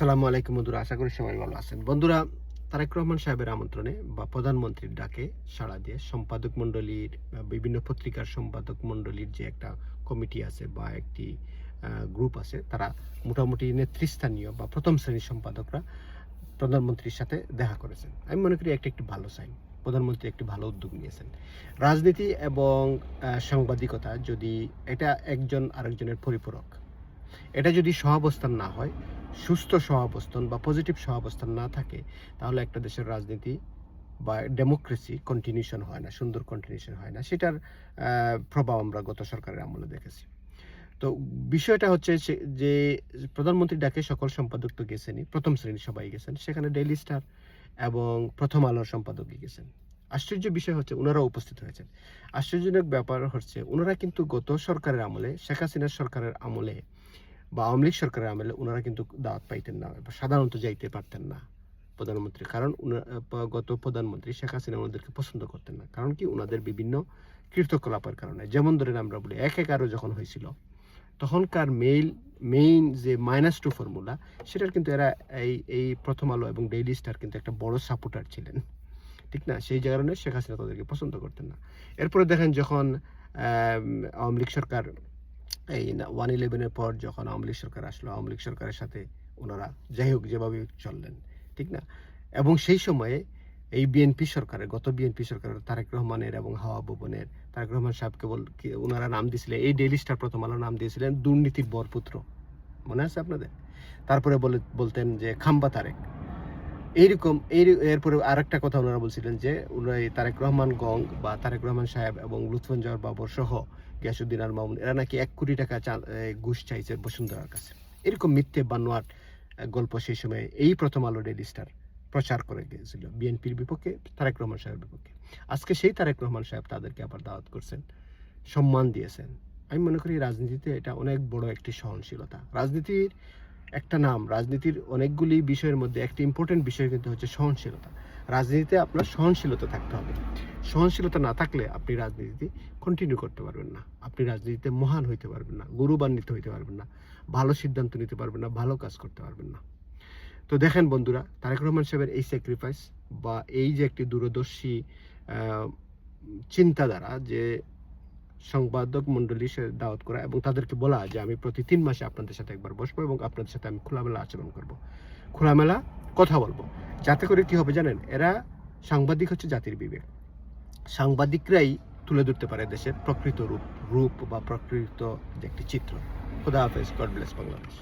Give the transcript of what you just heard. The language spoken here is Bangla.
আসসালামু আলাইকুম বন্ধুরা, আশা করি সবাই ভালো আছেন। বন্ধুরা, তারেক রহমান সাহেবের আমন্ত্রণে বা প্রধানমন্ত্রীর ডাকে সাড়া দিয়ে সম্পাদক মণ্ডলীর বিভিন্ন পত্রিকার সম্পাদক মণ্ডলীর যে একটা কমিটি আছে বা একটি গ্রুপ আছে, তারা মোটামুটি নেতৃস্থানীয় বা প্রথম শ্রেণীর সম্পাদকরা প্রধানমন্ত্রীর সাথে দেখা করেছেন। আমি মনে করি একটি ভালো সাইন। প্রধানমন্ত্রী একটি ভালো উদ্যোগ নিয়েছেন। রাজনীতি এবং সাংবাদিকতা যদি এটা একজন আরেকজনের পরিপূরক, এটা যদি সহাবস্থান না হয়, সুস্থ সহাবস্থান বা পজিটিভ সহাবস্থান না থাকে, তাহলে একটা দেশের রাজনীতি বা ডেমোক্রেসি কন্টিনিউশন হয় না, সুন্দর কন্টিনিউশন হয় না। সেটার প্রভাব আমরা গত সরকারের আমলে দেখেছি। তো বিষয়টা হচ্ছে যে প্রধানমন্ত্রী ডাকে সকল সম্পাদক তো গেছেনই, প্রথম শ্রেণীর সবাই গেছেন, সেখানে ডেইলি স্টার এবং প্রথম আলোর সম্পাদকই গেছেন। আশ্চর্য বিষয় হচ্ছে ওনারা উপস্থিত হয়েছেন। আশ্চর্যজনক ব্যাপার হচ্ছে ওনারা কিন্তু গত সরকারের আমলে, শেখ হাসিনার সরকারের আমলে বা আওয়ামী লীগ সরকারের আমলে ওনারা কিন্তু দাওয়াত পাইতেন না, সাধারণত যাইতে পারতেন না প্রধানমন্ত্রী। কারণ গত প্রধানমন্ত্রী শেখ হাসিনা ওনাদেরকে পছন্দ করতেন না। কারণ কি, ওনাদের বিভিন্ন কীর্তকলাপের কারণে। যেমন ধরেন আমরা বলি ১-১-১ যখন হয়েছিল, তখনকার মেইন যে -2 ফর্মুলা, সেটার কিন্তু এরা এই প্রথম আলো এবং ডেইলি স্টার কিন্তু একটা বড় সাপোর্টার ছিলেন, ঠিক না? সেই কারণে শেখ হাসিনা তাদেরকে পছন্দ করতেন না। এরপরে দেখেন যখন আওয়ামী লীগ সরকার, এই 1/11-এর পর যখন আওয়ামী লীগ সরকার আসলো, আওয়ামী লীগ সরকারের সাথে ওনারা যাই হোক যেভাবে চললেন, ঠিক না? এবং সেই সময়ে এই বিএনপি সরকারের, গত বিএনপি সরকারের তারেক রহমানের এবং হাওয়া ভবনের তারেক রহমান সাহেবকে ওনারা নাম দিয়েছিলেন, এই ডেইলি স্টার প্রথম আলো নাম দিয়েছিলেন দুর্নীতির বরপুত্র। মনে আছে আপনাদের? তারপরে বলতেন যে খাম্বা তারেক। এইরকম এরপরে আরেকটা কথা ওনারা বলছিলেন যে তারেক রহমান গং বা তারেক রহমান সাহেব এবং লুৎফুজ্জামান বাবর সহ গিয়াসউদ্দিন আল মামুন, এরা নাকি 1 কোটি টাকা ঘুষ চাইছে বসুন্ধরার কাছে। এরকম মিথ্যে বানোয়াট গল্প সেই সময় এই প্রথম আলো ডেইলি স্টার প্রচার করে গিয়েছিল বিএনপির বিপক্ষে, তারেক রহমান সাহেবের বিপক্ষে। আজকে সেই তারেক রহমান সাহেব তাদেরকে আবার দাওয়াত করছেন, সম্মান দিয়েছেন। আমি মনে করি রাজনীতিতে এটা অনেক বড় একটি সহনশীলতা। রাজনীতির একটা নাম, রাজনীতির অনেকগুলি বিষয়ের মধ্যে একটি ইম্পর্টেন্ট বিষয় কিন্তু হচ্ছে সহনশীলতা। রাজনীতিতে আপনার সহনশীলতা থাকতে হবে। সহনশীলতা না থাকলে আপনি রাজনীতি কন্টিনিউ করতে পারবেন না, আপনি রাজনীতিতে মহান হইতে পারবেন না, গৌরবান্বিত হইতে পারবেন না, ভালো সিদ্ধান্ত নিতে পারবেন না, ভালো কাজ করতে পারবেন না। তো দেখেন বন্ধুরা, তারেক রহমান সাহেবের এই স্যাক্রিফাইস বা এই যে একটি দূরদর্শী চিন্তাধারা, যে সংবাদক মণ্ডলী দাওয়াত করা এবং তাদেরকে বলা যে আমি প্রতি 3 মাসে আপনাদের সাথে একবার বসবো এবং আপনাদের সাথে আমি খোলামেলা আচরণ করব, খোলামেলা কথা বলবো। যাতে করে কি হবে জানেন, এরা সাংবাদিক হচ্ছে জাতির বিবেক। সাংবাদিকরাই তুলে ধরতে পারে দেশের প্রকৃত রূপ বা প্রকৃত যে একটি চিত্র। খোদা হাফেজ, গড ব্লেস বাংলাদেশ।